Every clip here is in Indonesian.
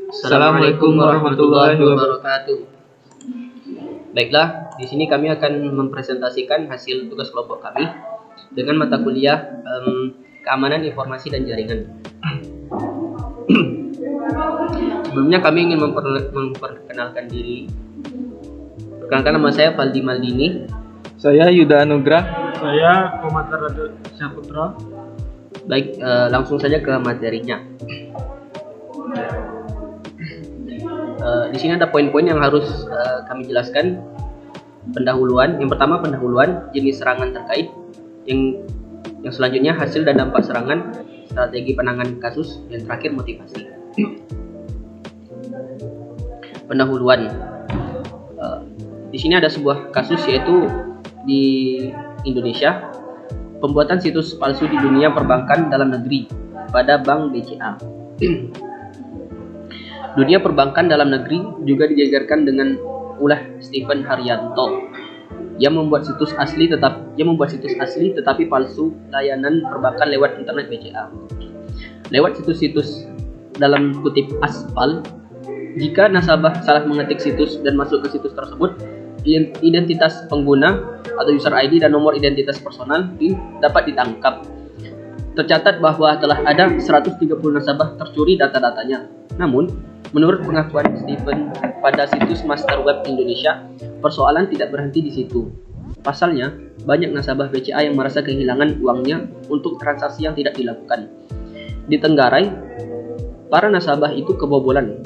Assalamualaikum warahmatullahi wabarakatuh. Baiklah, di sini kami akan mempresentasikan hasil tugas kelompok kami dengan mata kuliah keamanan informasi dan jaringan. Sebelumnya kami ingin memperkenalkan diri. Perkenalkan, nama saya Faldi Maldini. Saya Yuda Anugrah. Saya Muhammad Radu Syaputra. Baik, langsung saja ke materinya. Di sini ada poin-poin yang harus kami jelaskan. Pendahuluan. Yang pertama pendahuluan, jenis serangan terkait. Yang selanjutnya hasil dan dampak serangan, strategi penanganan kasus, dan terakhir motivasi. Pendahuluan. Di sini ada sebuah kasus, yaitu di Indonesia, pembuatan situs palsu di dunia perbankan dalam negeri pada Bank BCA. Dunia perbankan dalam negeri juga dijajarkan dengan ulah Stephen Haryanto yang membuat situs asli tetapi palsu layanan perbankan lewat internet BCA. Lewat situs-situs dalam kutip aspal, jika nasabah salah mengetik situs dan masuk ke situs tersebut, identitas pengguna atau user ID dan nomor identitas personal dapat ditangkap. Tercatat bahwa telah ada 130 nasabah tercuri data-datanya. Namun, menurut pengakuan Stephen pada situs Master Web Indonesia, persoalan tidak berhenti di situ. Pasalnya, banyak nasabah BCA yang merasa kehilangan uangnya untuk transaksi yang tidak dilakukan. Di Tenggarai, para nasabah itu kebobolan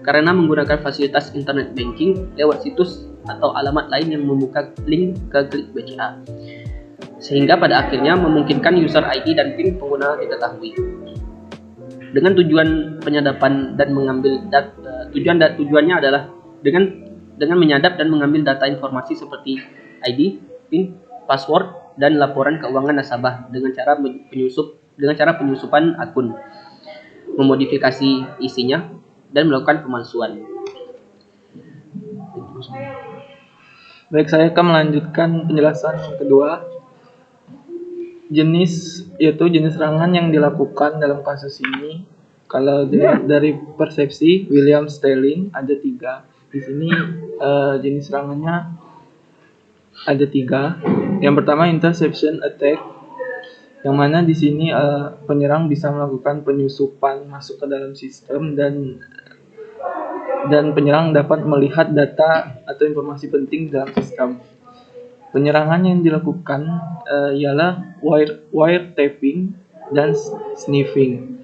karena menggunakan fasilitas internet banking lewat situs atau alamat lain yang membuka link ke klik BCA, sehingga pada akhirnya memungkinkan user ID dan PIN pengguna diketahui. Dengan tujuan penyadapan dan mengambil tujuannya adalah dengan menyadap dan mengambil data informasi seperti ID, PIN, password, dan laporan keuangan nasabah dengan cara penyusupan akun, memodifikasi isinya, dan melakukan pemalsuan. Baik, saya akan melanjutkan penjelasan yang kedua. Jenis serangan yang dilakukan dalam kasus ini. Kalau dari persepsi William Sterling ada 3. Di sini jenis serangannya ada 3. Yang pertama interception attack, yang mana di sini penyerang bisa melakukan penyusupan masuk ke dalam sistem dan penyerang dapat melihat data atau informasi penting dalam sistem. Penyerangan yang dilakukan ialah wiretapping dan sniffing,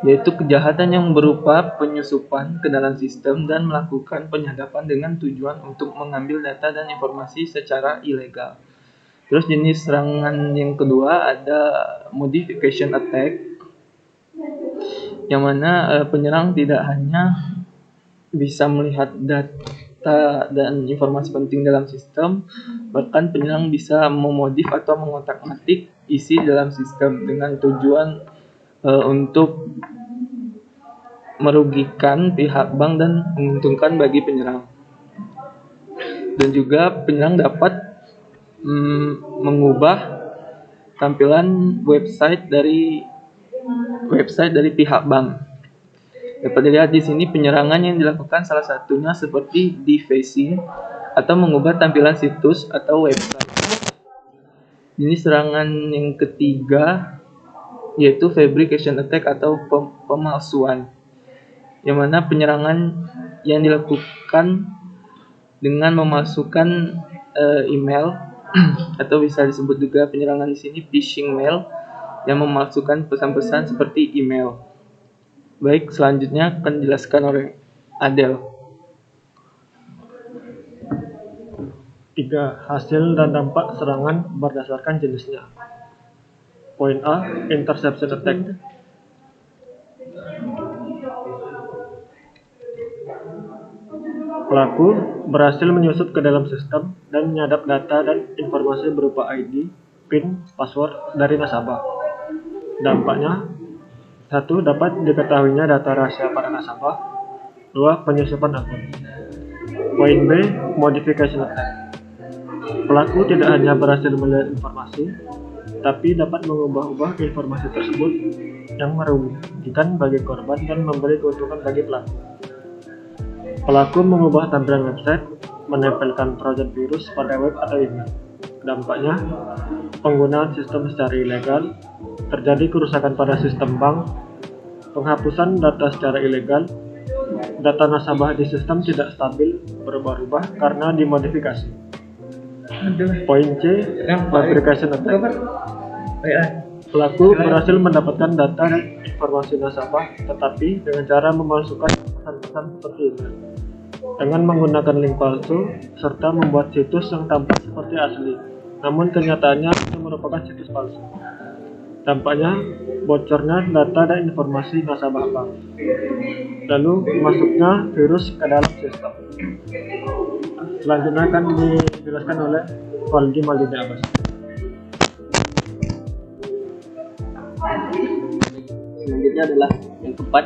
yaitu kejahatan yang berupa penyusupan ke dalam sistem dan melakukan penyadapan dengan tujuan untuk mengambil data dan informasi secara ilegal. Terus jenis serangan yang kedua ada modification attack, yang mana penyerang tidak hanya bisa melihat data dan informasi penting dalam sistem, bahkan penyerang bisa memodif atau mengotak-atik isi dalam sistem dengan tujuan untuk merugikan pihak bank dan menguntungkan bagi penyerang. Dan juga penyerang dapat mengubah tampilan website dari pihak bank. Dapat dilihat di sini penyerangan yang dilakukan salah satunya seperti defacing atau mengubah tampilan situs atau website. Ini serangan yang ketiga yaitu fabrication attack atau pemalsuan, yang mana penyerangan yang dilakukan dengan memasukkan email atau bisa disebut juga penyerangan di sini phishing mail yang memalsukan pesan-pesan seperti email. Baik, selanjutnya akan dijelaskan oleh Adel. 3. Hasil dan dampak serangan berdasarkan jenisnya. Poin A, interception attack. Pelaku berhasil menyusup ke dalam sistem dan menyadap data dan informasi berupa ID, PIN, password dari nasabah. Dampaknya: 1. Dapat diketahuinya data rahasia para nasabah. 2. Penyusupan akun. Poin B, modification attack. Pelaku tidak hanya berhasil melihat informasi, tetapi dapat mengubah-ubah informasi tersebut yang merugikan bagi korban dan memberi keuntungan bagi pelaku. Pelaku mengubah tampilan website, menempelkan trojan virus pada web atau email. Dampaknya, penggunaan sistem secara ilegal, terjadi kerusakan pada sistem bank, penghapusan data secara ilegal, data nasabah di sistem tidak stabil, berubah-ubah karena dimodifikasi. Poin C, fabrication attack. Pelaku berhasil mendapatkan data dan informasi nasabah, tetapi dengan cara memalsukan pesan-pesan seperti email, dengan menggunakan link palsu, serta membuat situs yang tampak seperti asli, namun kenyataannya itu merupakan situs palsu. Dampaknya, bocornya data dan informasi nasabah bank, lalu masuknya virus ke dalam sistem. Selanjutnya akan dijelaskan oleh Waldi Maldini Abbas. Selanjutnya adalah yang keempat,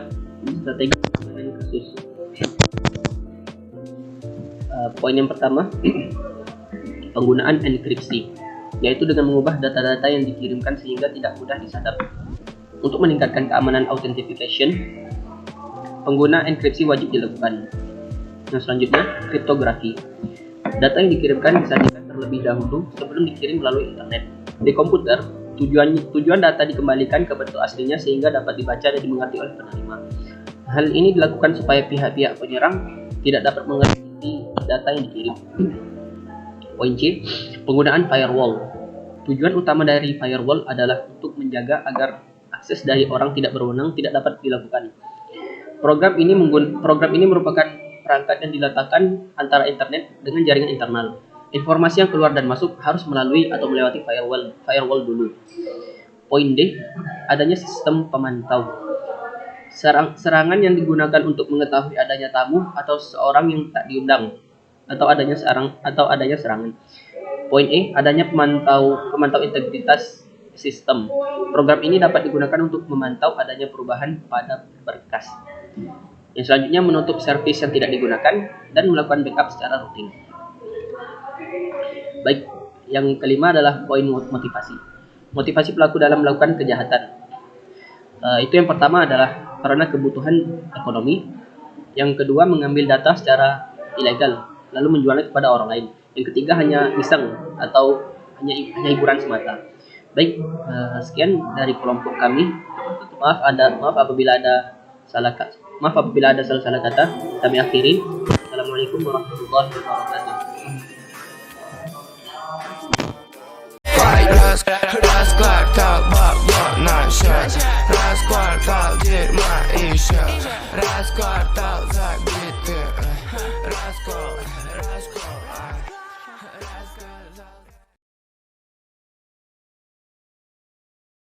strategi penanganan kasus. Poin yang pertama, penggunaan enkripsi, yaitu dengan mengubah data-data yang dikirimkan sehingga tidak mudah disadap. Untuk meningkatkan keamanan authentication, pengguna enkripsi wajib dilakukan. Yang selanjutnya, kriptografi. Data yang dikirimkan disajikan terlebih dahulu sebelum dikirim melalui internet. Di komputer, tujuan data dikembalikan ke bentuk aslinya sehingga dapat dibaca dan dimengerti oleh penerima. Hal ini dilakukan supaya pihak-pihak penyerang tidak dapat mengerti data yang dikirim. Poin C, penggunaan firewall. Tujuan utama dari firewall adalah untuk menjaga agar akses dari orang tidak berwenang tidak dapat dilakukan. Program ini merupakan perangkat yang diletakkan antara internet dengan jaringan internal. Informasi yang keluar dan masuk harus melalui atau melewati firewall dulu. Poin D, adanya sistem pemantau. Serangan yang digunakan untuk mengetahui adanya tamu atau seorang yang tak diundang, atau adanya serangan. Poin E, adanya pemantau integritas sistem. Program ini dapat digunakan untuk memantau adanya perubahan pada berkas. Yang selanjutnya, menutup servis yang tidak digunakan dan melakukan backup secara rutin. Baik, yang kelima adalah poin motivasi. Motivasi pelaku dalam melakukan kejahatan. Itu yang pertama adalah karena kebutuhan ekonomi. Yang kedua, mengambil data secara ilegal lalu menjualnya kepada orang lain. Yang ketiga, hanya iseng atau hanya hiburan semata. Baik, sekian dari kelompok kami. Maaf apabila ada salah kata. Kami akhiri. Assalamualaikum warahmatullahi wabarakatuh. Rasklar tabak buat nasya. Rasklar tak jadi maisha. Rasklar